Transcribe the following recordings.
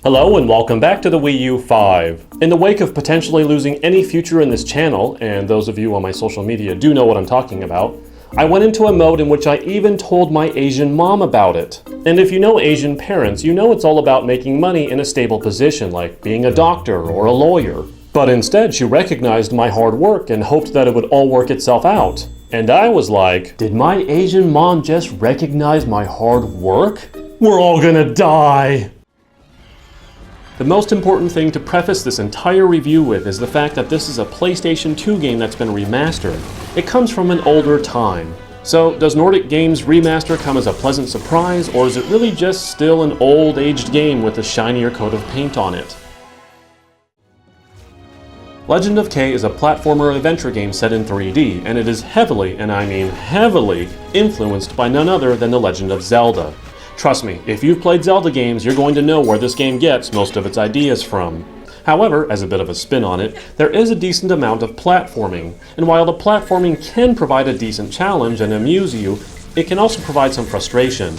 Hello and welcome back to the Wii U 5. In the wake of potentially losing any future in this channel, and those of you on my social media do know what I'm talking about, I went into a mode in which I even told my Asian mom about it. And if you know Asian parents, you know it's all about making money in a stable position, like being a doctor or a lawyer. But instead, she recognized my hard work and hoped that it would all work itself out. And I was like, did my Asian mom just recognize my hard work? We're all gonna die! The most important thing to preface this entire review with is the fact that this is a PlayStation 2 game that's been remastered. It comes from an older time. So, does Nordic Games Remaster come as a pleasant surprise, or is it really just still an old, aged game with a shinier coat of paint on it? Legend of K is a platformer adventure game set in 3D, and it is heavily, and I mean heavily, influenced by none other than The Legend of Zelda. Trust me, if you've played Zelda games, you're going to know where this game gets most of its ideas from. However, as a bit of a spin on it, there is a decent amount of platforming, and while the platforming can provide a decent challenge and amuse you, it can also provide some frustration.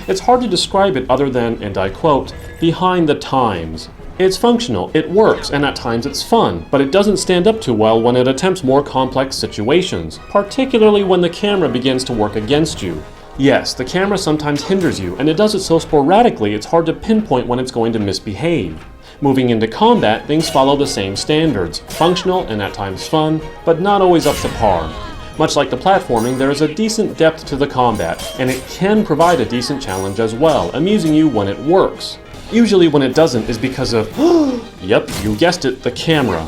It's hard to describe it other than, and I quote, behind the times. It's functional, it works, and at times it's fun, but it doesn't stand up too well when it attempts more complex situations, particularly when the camera begins to work against you. Yes, the camera sometimes hinders you, and it does it so sporadically it's hard to pinpoint when it's going to misbehave. Moving into combat, things follow the same standards, functional and at times fun, but not always up to par. Much like the platforming, there is a decent depth to the combat, and it can provide a decent challenge as well, amusing you when it works. Usually when it doesn't is because of, yep, you guessed it, the camera.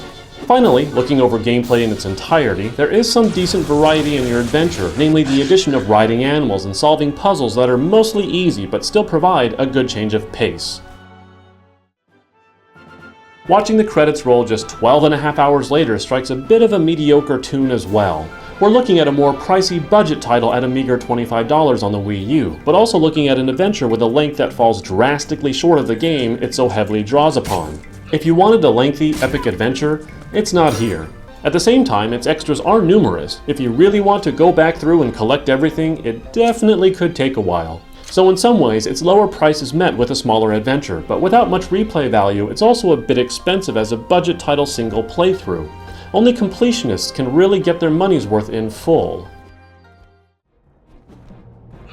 Finally, looking over gameplay in its entirety, there is some decent variety in your adventure, namely the addition of riding animals and solving puzzles that are mostly easy but still provide a good change of pace. Watching the credits roll just 12.5 hours later strikes a bit of a mediocre tune as well. We're looking at a more pricey budget title at a meager $25 on the Wii U, but also looking at an adventure with a length that falls drastically short of the game it so heavily draws upon. If you wanted a lengthy, epic adventure, it's not here. At the same time, its extras are numerous. If you really want to go back through and collect everything, it definitely could take a while. So in some ways, its lower price is met with a smaller adventure, but without much replay value, it's also a bit expensive as a budget title single playthrough. Only completionists can really get their money's worth in full.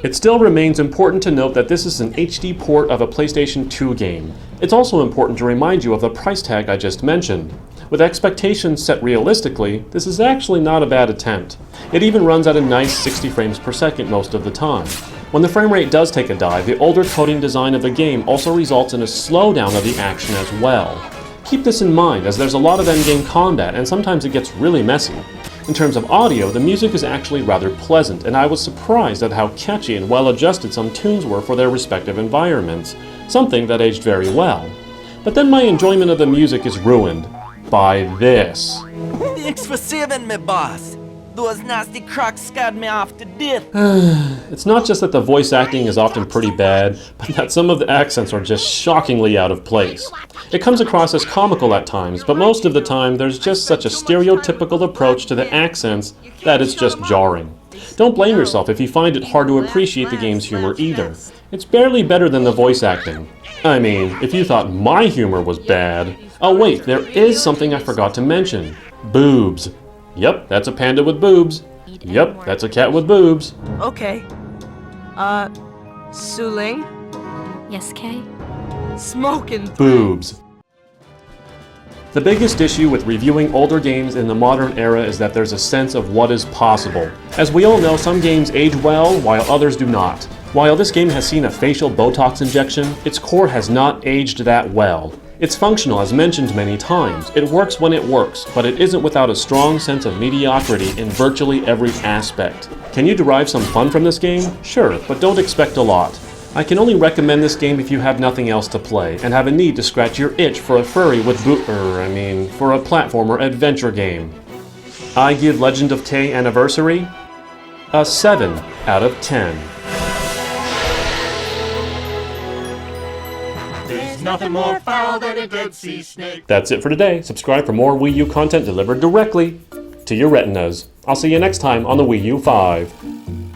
It still remains important to note that this is an HD port of a PlayStation 2 game. It's also important to remind you of the price tag I just mentioned. With expectations set realistically, this is actually not a bad attempt. It even runs at a nice 60 frames per second most of the time. When the frame rate does take a dive, the older coding design of the game also results in a slowdown of the action as well. Keep this in mind, as there's a lot of endgame combat and sometimes it gets really messy. In terms of audio, the music is actually rather pleasant, and I was surprised at how catchy and well adjusted some tunes were for their respective environments, something that aged very well. But then my enjoyment of the music is ruined by this. Thanks for saving me, boss. Those nasty crocs scared me off to death. It's not just that the voice acting is often pretty bad, but that some of the accents are just shockingly out of place. It comes across as comical at times, but most of the time there's just such a stereotypical approach to the accents that it's just jarring. Don't blame yourself if you find it hard to appreciate the game's humor either. It's barely better than the voice acting. I mean, if you thought my humor was bad... Oh wait, there is something I forgot to mention. Boobs. Yep, that's a panda with boobs. Yep, that's a cat with boobs. Okay. Suling? Yes, Kay? Smoking Boobs. The biggest issue with reviewing older games in the modern era is that there's a sense of what is possible. As we all know, some games age well, while others do not. While this game has seen a facial Botox injection, its core has not aged that well. It's functional, as mentioned many times. It works when it works, but it isn't without a strong sense of mediocrity in virtually every aspect. Can you derive some fun from this game? Sure, but don't expect a lot. I can only recommend this game if you have nothing else to play, and have a need to scratch your itch for a furry with for a platformer adventure game. I give Legend of K Anniversary a 7 out of 10. There's nothing more foul than a Dead Sea snake. That's it for today. Subscribe for more Wii U content delivered directly to your retinas. I'll see you next time on the Wii U 5.